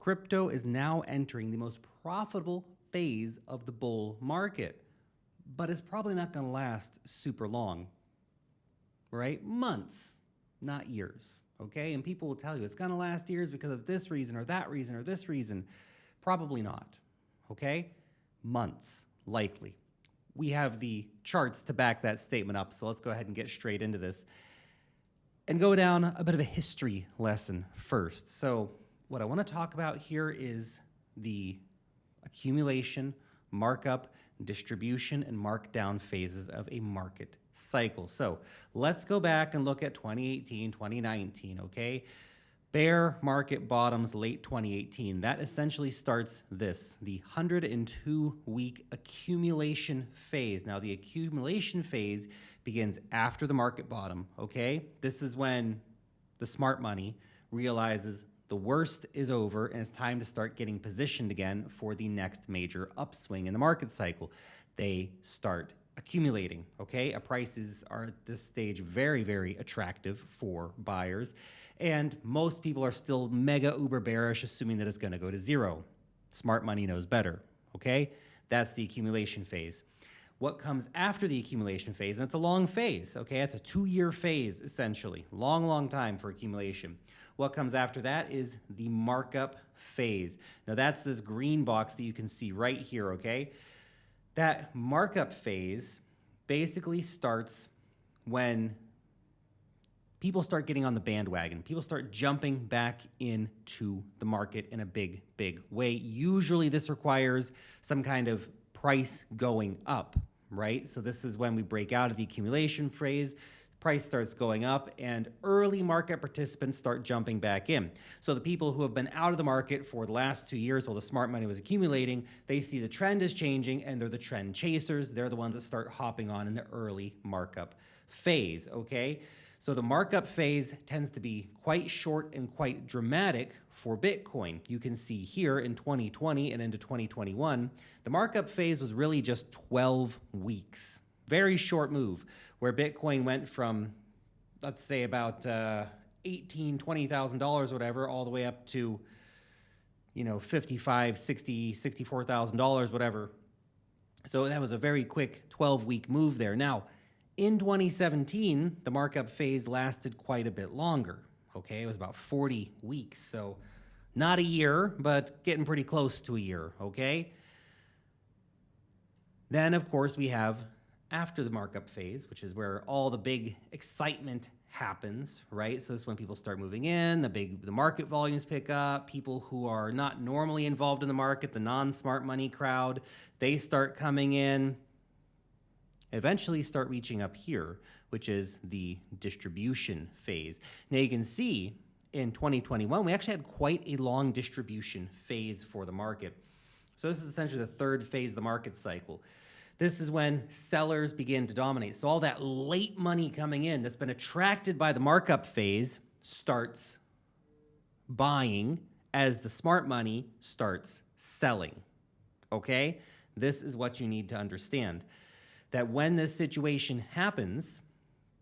crypto is now entering the most profitable phase of the bull market, but it's probably not going to last super long, right? Months, not years, okay? And people will tell you it's going to last years because of this reason or that reason or this reason. Probably not, okay? Months, likely. We have the charts to back that statement up, so let's go ahead and get straight into this and go down a bit of a history lesson first. So what I want to talk about here is the accumulation, markup, distribution, and markdown phases of a market cycle. So let's go back and look at 2018, 2019, okay? Bear market bottoms late 2018. That essentially starts this, the 102-week accumulation phase. Now, the accumulation phase begins after the market bottom, okay? This is when the smart money realizes the worst is over and it's time to start getting positioned again for the next major upswing in the market cycle. They start accumulating, okay? Prices are at this stage very, very attractive for buyers. And most people are still mega uber bearish, assuming that it's going to go to zero. Smart money knows better, okay? That's the accumulation phase. What comes after the accumulation phase, and it's a long phase, okay? It's a 2-year phase, essentially. Long, long time for accumulation. What comes after that is the markup phase. Now, that's this green box that you can see right here, okay? That markup phase basically starts when people start getting on the bandwagon. People start jumping back into the market in a big, big way. Usually this requires some kind of price going up, right? So this is when we break out of the accumulation phase, price starts going up, and early market participants start jumping back in. So the people who have been out of the market for the last 2 years while the smart money was accumulating, they see the trend is changing, and they're the trend chasers. They're the ones that start hopping on in the early markup phase, okay? So the markup phase tends to be quite short and quite dramatic for Bitcoin. You can see here in 2020 and into 2021, the markup phase was really just 12 weeks. Very short move, where Bitcoin went from, let's say, about $18,000, $20,000, whatever, all the way up to, you know, $55,000, $60,000, $64,000, whatever. So that was a very quick 12-week move there. Now, in 2017, the markup phase lasted quite a bit longer, okay? It was about 40 weeks, so not a year, but getting pretty close to a year, okay? Then, of course, we have after the markup phase, which is where all the big excitement happens, right? So this is when people start moving in, the market volumes pick up, people who are not normally involved in the market, the non-smart money crowd, they start coming in, eventually start reaching up here, which is the distribution phase. Now you can see in 2021, we actually had quite a long distribution phase for the market. So this is essentially the third phase of the market cycle. This is when sellers begin to dominate. So all that late money coming in that's been attracted by the markup phase starts buying as the smart money starts selling, okay? This is what you need to understand. That when this situation happens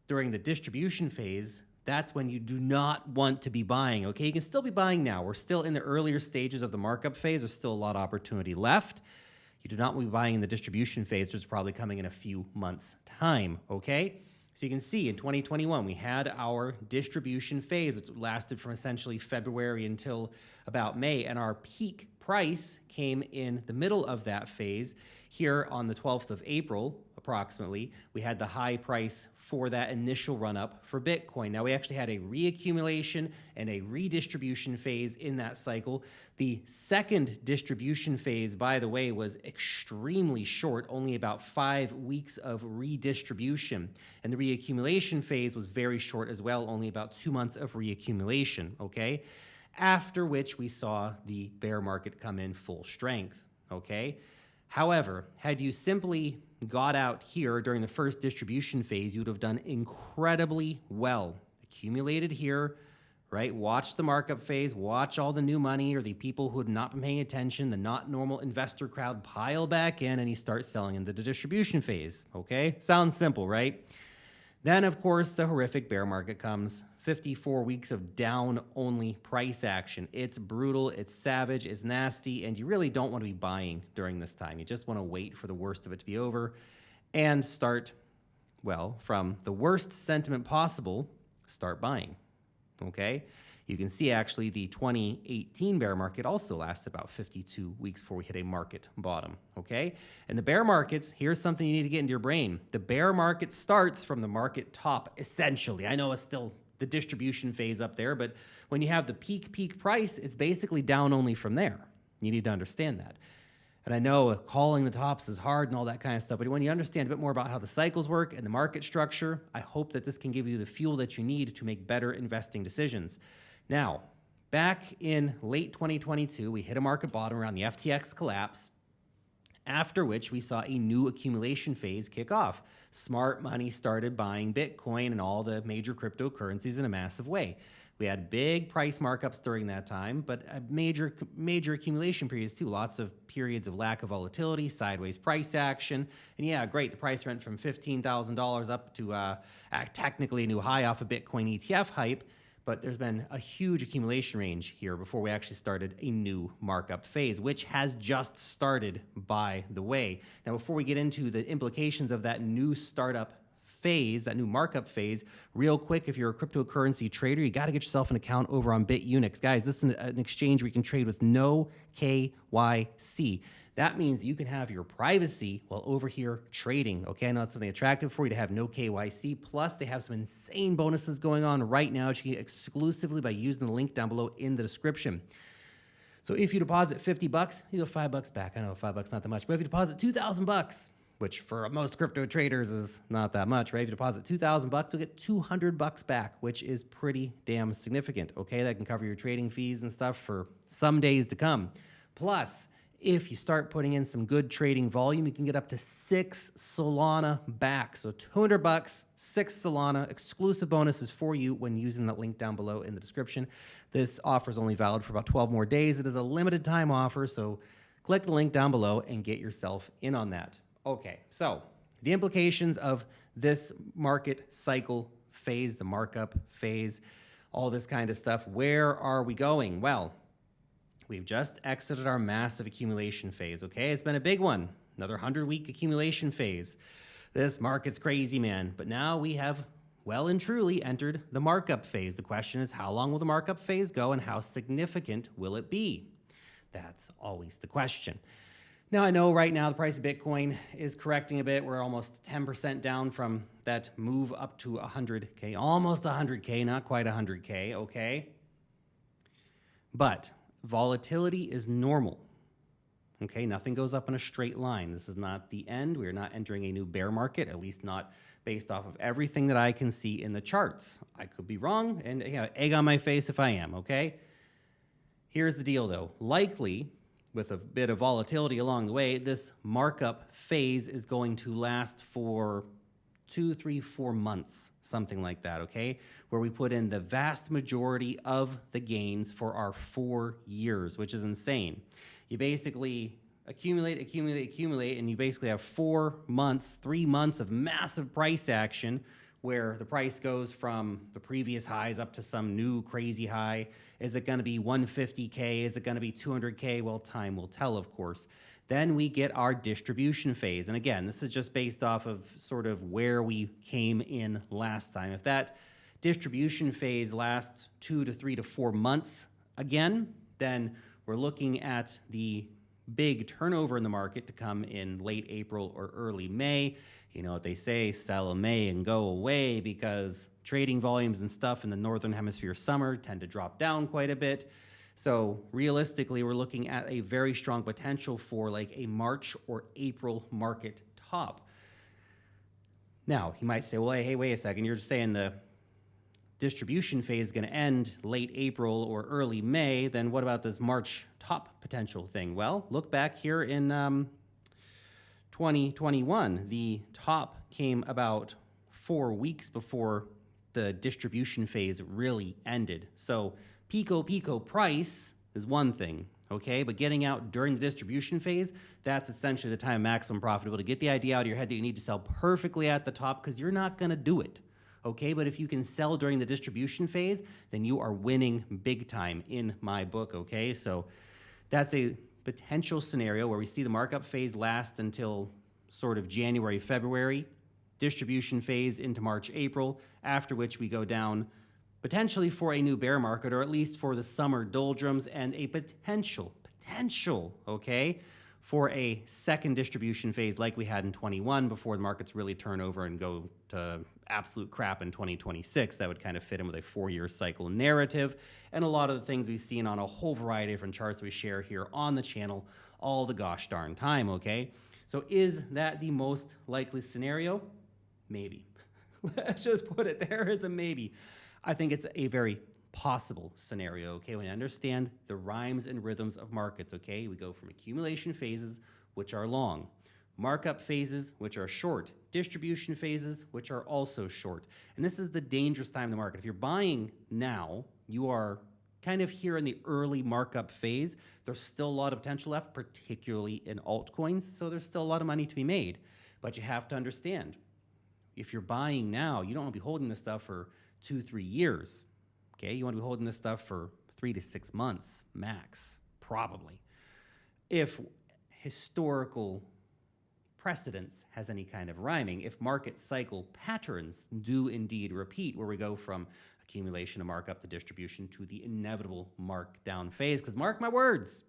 during the distribution phase, that's when you do not want to be buying, okay? You can still be buying now. We're still in the earlier stages of the markup phase. There's still a lot of opportunity left. You do not want to be buying in the distribution phase, which is probably coming in a few months' time, okay? So you can see in 2021, we had our distribution phase, which lasted from essentially February until about May, and our peak price came in the middle of that phase. Here on the 12th of April, approximately, we had the high price for that initial run-up for Bitcoin. Now, we actually had a reaccumulation and a redistribution phase in that cycle. The second distribution phase, by the way, was extremely short, only about 5 weeks of redistribution. And the reaccumulation phase was very short as well, only about 2 months of reaccumulation, okay? After which we saw the bear market come in full strength, okay? However, had you simply got out here during the first distribution phase, you would have done incredibly well. Accumulated here, right? Watch the markup phase, watch all the new money or the people who had not been paying attention, the not normal investor crowd pile back in, and you start selling into the distribution phase, okay? Sounds simple, right? Then, of course, the horrific bear market comes, 54 weeks of down-only price action. It's brutal, it's savage, it's nasty, and you really don't want to be buying during this time. You just want to wait for the worst of it to be over and start, well, from the worst sentiment possible, start buying, okay? You can see actually the 2018 bear market also lasted about 52 weeks before we hit a market bottom, okay? And the bear markets, here's something you need to get into your brain. The bear market starts from the market top, essentially. I know it's still the distribution phase up there, but when you have the peak price, it's basically down only from there. You need to understand that. And I know calling the tops is hard and all that kind of stuff, but when you understand a bit more about how the cycles work and the market structure, I hope that this can give you the fuel that you need to make better investing decisions. Now, back in late 2022, we hit a market bottom around the FTX collapse, after which we saw a new accumulation phase kick off. Smart money started buying Bitcoin and all the major cryptocurrencies in a massive way. We had big price markups during that time, but major accumulation periods too. Lots of periods of lack of volatility, sideways price action. And yeah, great, the price went from $15,000 up to technically a new high off of Bitcoin ETF hype. But there's been a huge accumulation range here before we actually started a new markup phase, which has just started, by the way. Now, before we get into the implications of that new startup phase, that new markup phase, real quick, if you're a cryptocurrency trader, you got to get yourself an account over on BitUnix. Guys, this is an exchange where you can trade with no KYC. That means you can have your privacy while over here trading. Okay, I know that's something attractive for you to have no KYC. Plus, they have some insane bonuses going on right now that you can get exclusively by using the link down below in the description. So if you deposit $50, you get $5 back. I know $5 not that much, but if you deposit $2,000, which for most crypto traders is not that much, right? If you deposit $2,000, you'll get $200 back, which is pretty damn significant. Okay, that can cover your trading fees and stuff for some days to come. Plus, if you start putting in some good trading volume, you can get up to 6 Solana back. So $200, 6 Solana, exclusive bonuses for you when using that link down below in the description. This offer is only valid for about 12 more days. It is a limited time offer, so click the link down below and get yourself in on that. Okay, so the implications of this market cycle phase, the markup phase, all this kind of stuff. Where are we going? Well, we've just exited our massive accumulation phase, okay? It's been a big one, another 100-week accumulation phase. This market's crazy, man. But now we have well and truly entered the markup phase. The question is, how long will the markup phase go and how significant will it be? That's always the question. Now, I know right now the price of Bitcoin is correcting a bit. We're almost 10% down from that move up to 100K, almost 100K, not quite 100K, okay? But volatility is normal, okay? Nothing goes up in a straight line. This is not the end. We are not entering a new bear market, at least not based off of everything that I can see in the charts. I could be wrong, and egg on my face if I am, okay? Here's the deal, though. Likely, with a bit of volatility along the way, this markup phase is going to last for 2, 3, 4 months, something like that, okay? Where we put in the vast majority of the gains for our 4 years, which is insane. You basically accumulate, and you basically have 4 months, 3 months of massive price action where the price goes from the previous highs up to some new crazy high. Is it gonna be 150K? Is it gonna be 200K? Well, time will tell, of course. Then we get our distribution phase. And again, this is just based off of sort of where we came in last time. If that distribution phase lasts 2 to 3 to 4 months again, then we're looking at the big turnover in the market to come in late April or early May. You know what they say, sell in May and go away, because trading volumes and stuff in the Northern Hemisphere summer tend to drop down quite a bit. So realistically, we're looking at a very strong potential for like a March or April market top. Now, you might say, well, hey, wait a second, you're just saying the distribution phase is going to end late April or early May, then what about this March top potential thing? Well, look back here in 2021. The top came about 4 weeks before the distribution phase really ended. So pico price is one thing, okay? But getting out during the distribution phase, that's essentially the time of maximum profitability. Get the idea out of your head that you need to sell perfectly at the top, because you're not going to do it. okay? But if you can sell during the distribution phase, then you are winning big time in my book, okay? So that's a potential scenario where we see the markup phase last until sort of January, February, distribution phase into March, April, after which we go down potentially for a new bear market, or at least for the summer doldrums, and a potential, okay, for a second distribution phase like we had in 21 before the markets really turn over and go to absolute crap in 2026. That would kind of fit in with a 4-year cycle narrative and a lot of the things we've seen on a whole variety of different charts that we share here on the channel all the gosh darn time, okay? So is that the most likely scenario? Maybe. Let's just put it there as a maybe. I think it's a very possible scenario, okay? When you understand the rhymes and rhythms of markets, okay? We go from accumulation phases, which are long, markup phases, which are short, distribution phases, which are also short. And this is the dangerous time in the market. If you're buying now, you are kind of here in the early markup phase. There's still a lot of potential left, particularly in altcoins, so there's still a lot of money to be made. But you have to understand, if you're buying now, you don't want to be holding this stuff for 2-3 years. Okay, you want to be holding this stuff for 3 to 6 months max, probably. If historical precedence has any kind of rhyming, if market cycle patterns do indeed repeat, where we go from accumulation to markup to distribution to the inevitable markdown phase, because mark my words,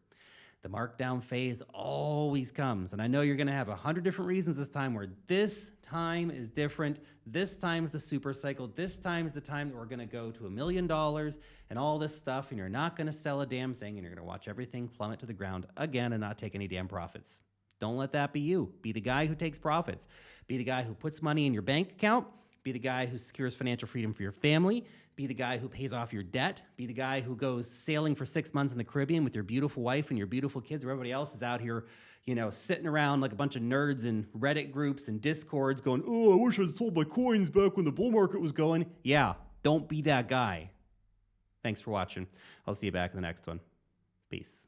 the markdown phase always comes. And I know you're going to have 100 different reasons this time where this time is different. This time's the super cycle. This time's the time that we're going to go to $1 million and all this stuff, and you're not going to sell a damn thing, and you're going to watch everything plummet to the ground again and not take any damn profits. Don't let that be you. Be the guy who takes profits. Be the guy who puts money in your bank account. Be the guy who secures financial freedom for your family. Be the guy who pays off your debt. Be the guy who goes sailing for 6 months in the Caribbean with your beautiful wife and your beautiful kids, where everybody else is out here, you know, sitting around like a bunch of nerds in Reddit groups and Discords going, oh, I wish I'd sold my coins back when the bull market was going. Yeah, don't be that guy. Thanks for watching. I'll see you back in the next one. Peace.